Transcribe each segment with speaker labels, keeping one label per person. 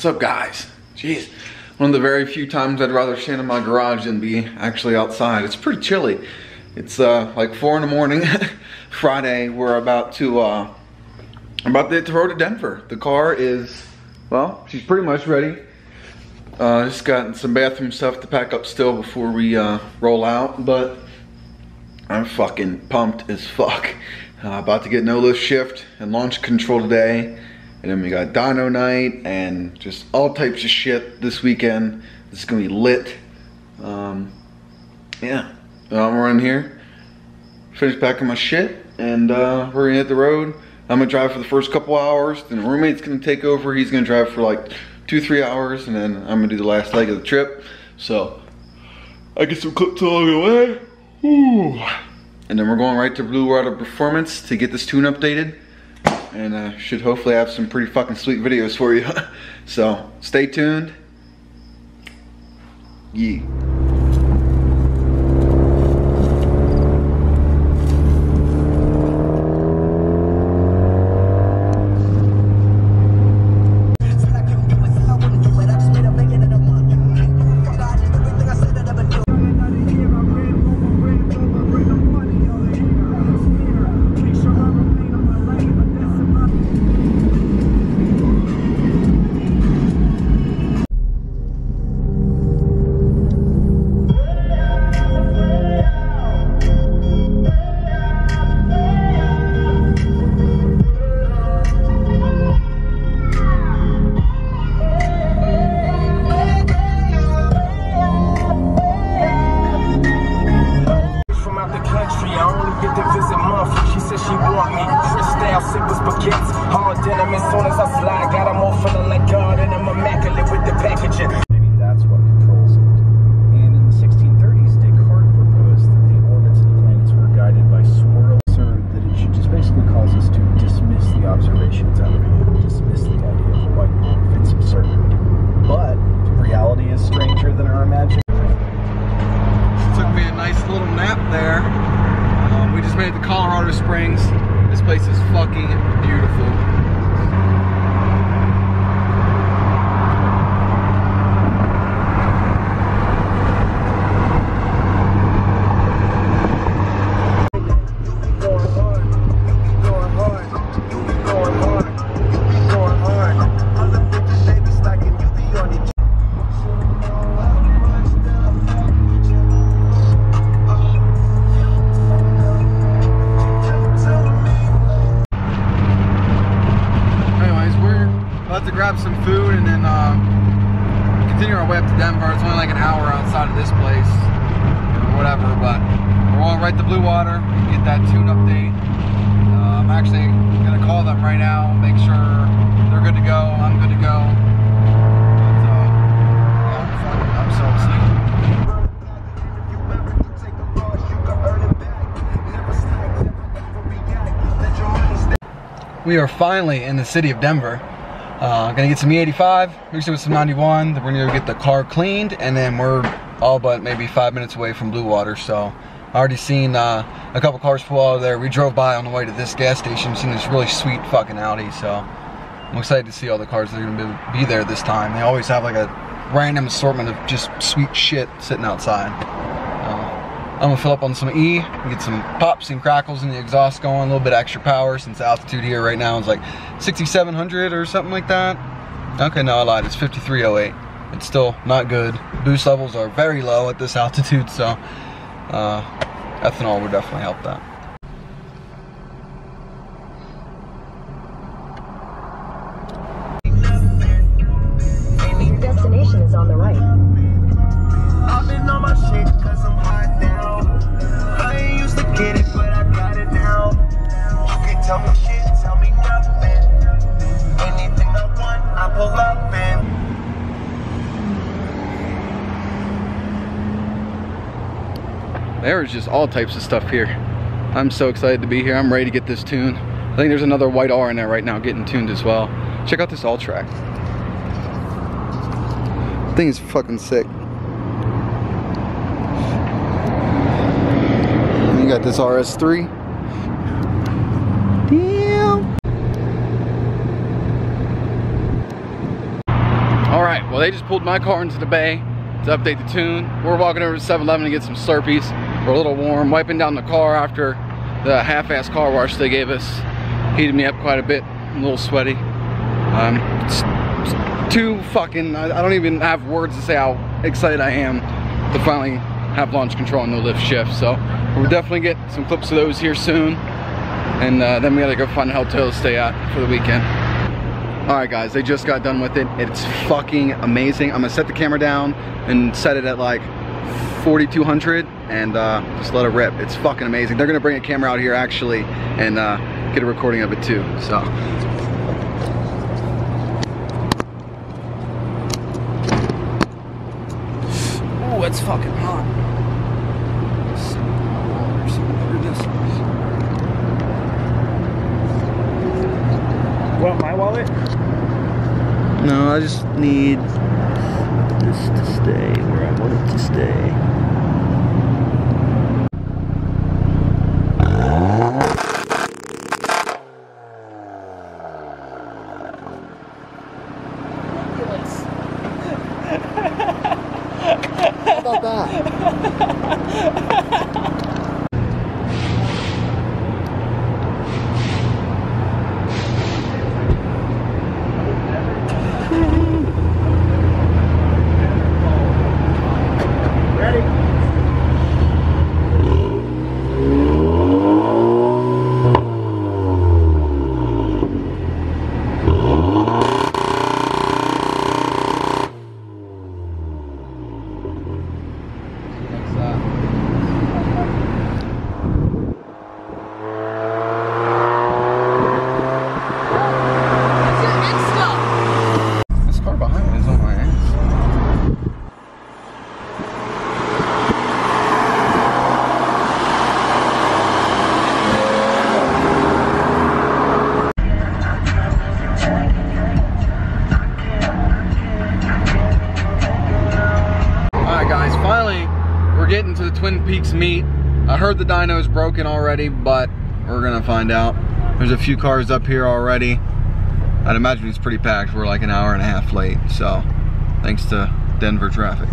Speaker 1: up, guys? Jeez, one of the very few times I'd rather stand in my garage than be actually outside. It's pretty chilly. It's like 4 in the morning, Friday. We're about to hit the road to Denver. The car is, well, she's pretty much ready. Just got some bathroom stuff to pack up still before we roll out, but I'm fucking pumped as fuck. About to get no lift shift and launch control today. And then we got dyno night and just all types of shit this weekend. This is gonna be lit. Yeah, we're in here, finish packing my shit, and we're gonna hit the road. I'm gonna drive for the first couple hours, then the roommate's gonna take over. He's gonna drive for like 2-3 hours, and then I'm gonna do the last leg of the trip. So I get some clips along the way. Whew. And then we're going right to Blue Water Performance to get this tune updated. And should hopefully have some pretty fucking sweet videos for you. So stay tuned. Yeah. This place is fucking beautiful. Grab some food and then continue our way up to Denver. It's only like an hour outside of this place, or whatever, but we're going right to Blue Water, get that tune update. I'm actually gonna call them right now, make sure they're good to go, I'm good to go. But, yeah, I'm so excited. We are finally in the city of Denver. Gonna get some E85, mix it with some 91, then we're gonna go get the car cleaned, and then we're all but maybe 5 minutes away from Blue Water. So I already seen a couple cars pull out of there. We drove by on the way to this gas station, seen this really sweet fucking Audi, so I'm excited to see all the cars that are gonna be there this time. They always have like a random assortment of just sweet shit sitting outside. I'm gonna fill up on some E, get some pops and crackles in the exhaust going, a little bit extra power since the altitude here right now is like 6,700 or something like that. Okay, no, I lied, it's 5,308. It's still not good. Boost levels are very low at this altitude, so ethanol would definitely help that.
Speaker 2: Your destination is on the right.
Speaker 3: I've been on my shit 'cause I'm hot now. I ain't used to get it, but I got it now. You can tell me shit, tell me nothing. Anything I want, I pull up in.
Speaker 1: There is just all types of stuff here. I'm so excited to be here. I'm ready to get this tuned. I think there's another white R in there right now getting tuned as well. Check out this all track. Thing is fucking sick. And you got this RS3. Damn. they just pulled my car into the bay to update the tune. We're walking over to 7-Eleven to get some Slurpees. We're a little warm, wiping down the car after the half-ass car wash they gave us. Heated me up quite a bit, I'm a little sweaty. It's too fucking, I don't even have words to say how excited I am to finally have launch control and no lift shift. So we'll definitely get some clips of those here soon. And then we gotta go find a hotel to stay at for the weekend. Alright guys, they just got done with it. It's fucking amazing. I'm gonna set the camera down and set it at like 4200 and just let it rip. It's fucking amazing. They're gonna bring a camera out here actually and get a recording of it too. So. Oh, it's fucking hot.
Speaker 4: You want my wallet?
Speaker 1: No, I just need this to stay where I want it to stay. How about that? Getting to the Twin Peaks meet. I heard the dyno's broken already, but we're gonna find out. There's a few cars up here already. I'd imagine it's pretty packed. We're like an hour and a half late, so thanks to Denver traffic.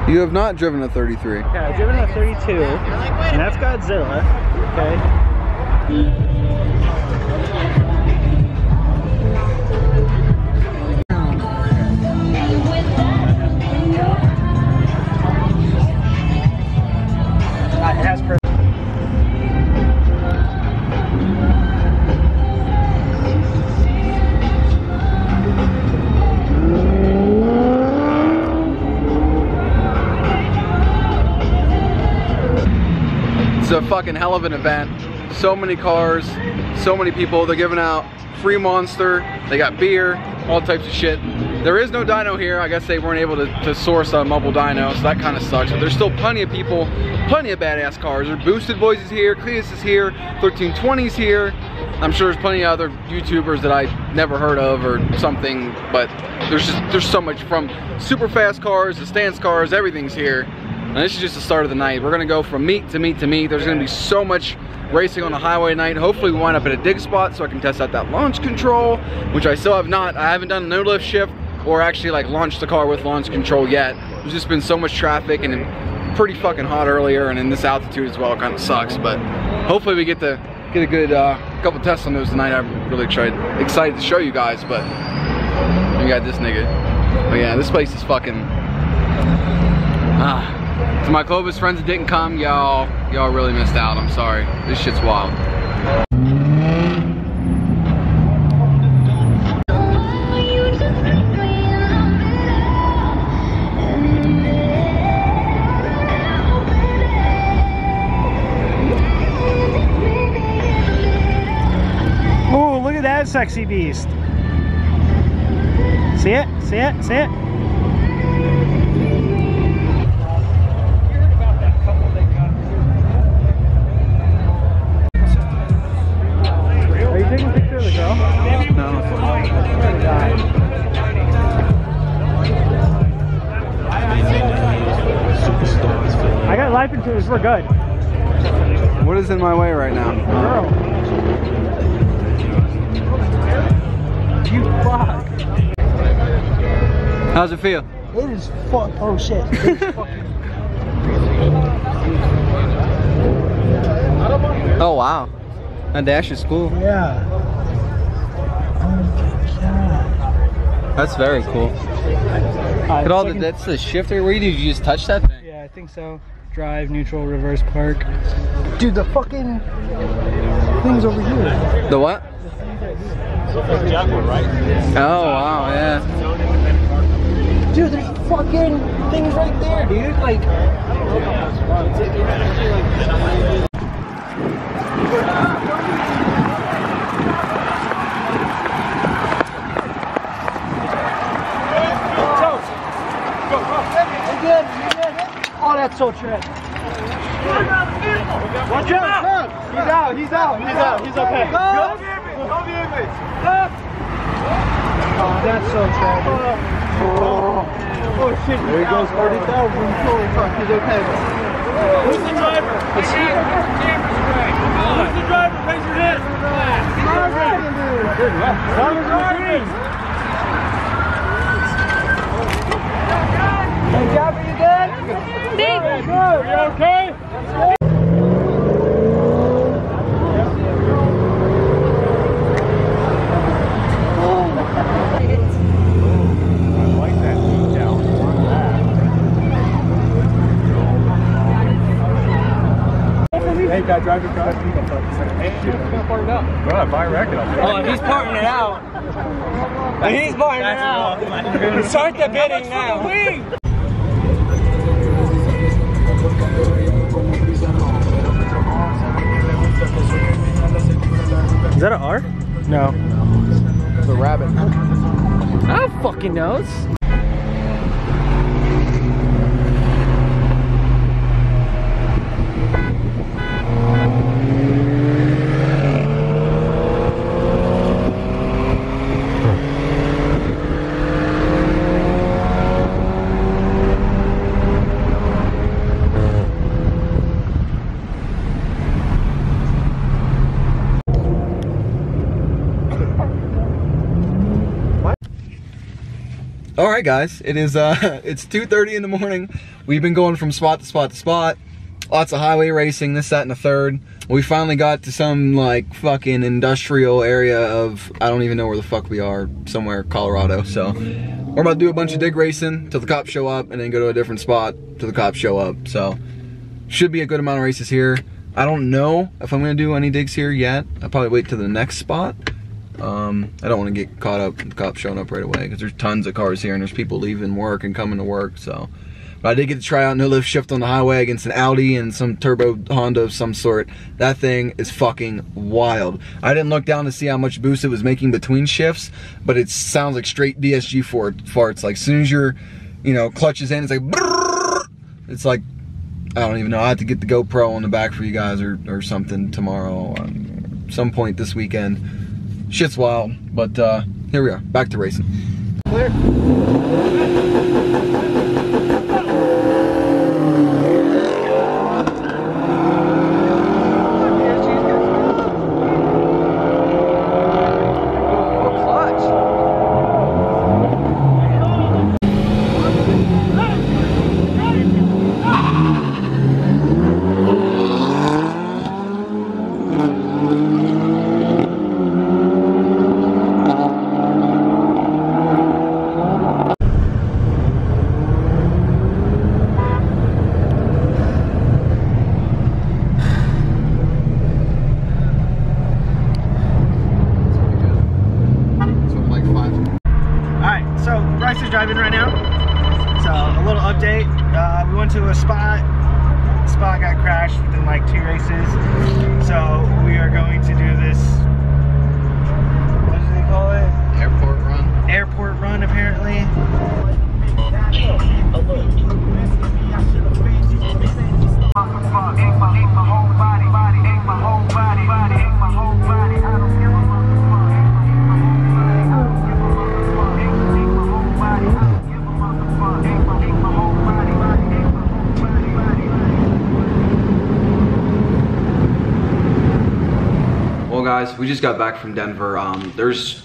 Speaker 1: You have not driven a 33.
Speaker 4: Okay, I've driven a 32, and that's Godzilla, okay? It has
Speaker 1: It's a fucking hell of an event. So many cars, so many people. They're giving out free Monster. They got beer, all types of shit. There is no dyno here. I guess they weren't able to source a mobile dyno, so that kind of sucks. But there's still plenty of people, plenty of badass cars. There's Boosted Boys is here, Cletus is here, 1320's here. I'm sure there's plenty of other YouTubers that I never heard of or something, but there's so much, from super fast cars to stance cars, everything's here. And this is just the start of the night. We're gonna go from meet to meet to meet. There's gonna be so much racing on the highway tonight. Hopefully we wind up at a dig spot so I can test out that launch control, which I still have not. I haven't done a no lift shift or actually like launched the car with launch control yet. There's just been so much traffic and pretty fucking hot earlier, and in this altitude as well, it kind of sucks. But hopefully we get a good couple tests on those tonight. I'm really excited to show you guys, but we got this nigga. But yeah, this place is fucking, To my Clovis friends that didn't come, y'all really missed out. I'm sorry. This shit's wild.
Speaker 4: Oh, look at that sexy beast. See it? See it? See it? Are you taking a picture of the girl?
Speaker 1: No.
Speaker 4: I got life insurance. We're good.
Speaker 1: What is in my way right now?
Speaker 4: Girl. You fuck.
Speaker 1: How's it feel?
Speaker 4: It is fuck. Oh shit. It is fucking.
Speaker 1: Oh wow. That dash is cool.
Speaker 4: Yeah. Oh my god.
Speaker 1: That's very cool. Look at all the, that's the shifter. Where did you just touch that thing?
Speaker 4: Yeah, I think so. Drive, neutral, reverse, park. Dude, the fucking thing's over here.
Speaker 1: The what? Oh wow, yeah.
Speaker 4: Dude, there's fucking things right there, dude. Like. You're good. Oh, that's so trash. Watch out! He's out. He's okay. Go! Oh, that's so tragic. Oh shit. There he goes, 40,000. Holy fuck, he's okay. Who's the driver? Who's the driver? Raise your hand. Driver's driving. Hey, driver, you good? Thanks. Are you okay? Hey, guy, drive your car. Hey, you're gonna part it out. Well, buy a racket. Oh, he's parting it out. He's parting it out. Start the bidding now. Is that an R? No.
Speaker 1: It's a rabbit.
Speaker 4: I don't fucking know.
Speaker 1: All right, guys, it is it's 2:30 in the morning. We've been going from spot to spot to spot. Lots of highway racing, this, that, and the third. We finally got to some like fucking industrial area of, I don't even know where the fuck we are, somewhere Colorado. So we're about to do a bunch of dig racing till the cops show up, and then go to a different spot till the cops show up. So should be a good amount of races here. I don't know if I'm gonna do any digs here yet. I'll probably wait till the next spot. I don't want to get caught up with the cops showing up right away, because there's tons of cars here and there's people leaving work and coming to work. So, but I did get to try out no lift shift on the highway against an Audi and some turbo Honda of some sort. That thing is fucking wild. I didn't look down to see how much boost it was making between shifts, but it sounds like straight DSG farts. Like as soon as your, clutch is in, it's like brrr. It's like, I don't even know. I have to get the GoPro on the back for you guys or something tomorrow, some point this weekend. Shit's wild, but here we are, back to racing. Clear.
Speaker 4: update. We went to a spot. The spot got crashed within like 2 races. So we are going to do this, what do they call it?
Speaker 1: Airport run.
Speaker 4: Airport run, apparently.
Speaker 1: Well guys, we just got back from Denver. There's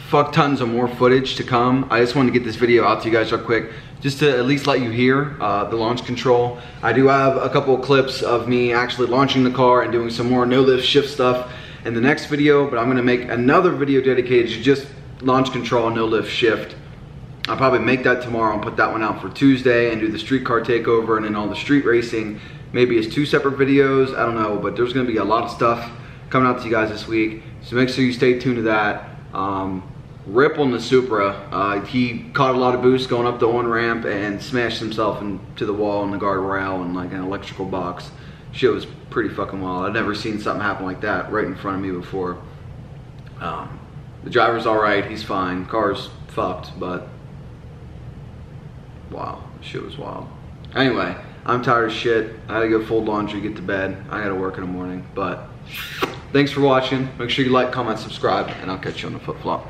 Speaker 1: fuck tons of more footage to come. I just wanted to get this video out to you guys real quick, just to at least let you hear the launch control. I do have a couple of clips of me actually launching the car and doing some more no lift shift stuff in the next video, but I'm gonna make another video dedicated to just launch control, no lift shift. I'll probably make that tomorrow and put that one out for Tuesday and do the street car takeover and then all the street racing. Maybe it's 2 separate videos, I don't know, but there's gonna be a lot of stuff coming out to you guys this week. So make sure you stay tuned to that. Rip on the Supra. He caught a lot of boost going up the on-ramp and smashed himself into the wall and the guardrail and like an electrical box. Shit was pretty fucking wild. I'd never seen something happen like that right in front of me before. The driver's alright, he's fine. Car's fucked, but wow, shit was wild. Anyway, I'm tired of shit. I gotta go fold laundry, get to bed. I gotta work in the morning, but thanks for watching. Make sure you like, comment, subscribe, and I'll catch you on the flip flop.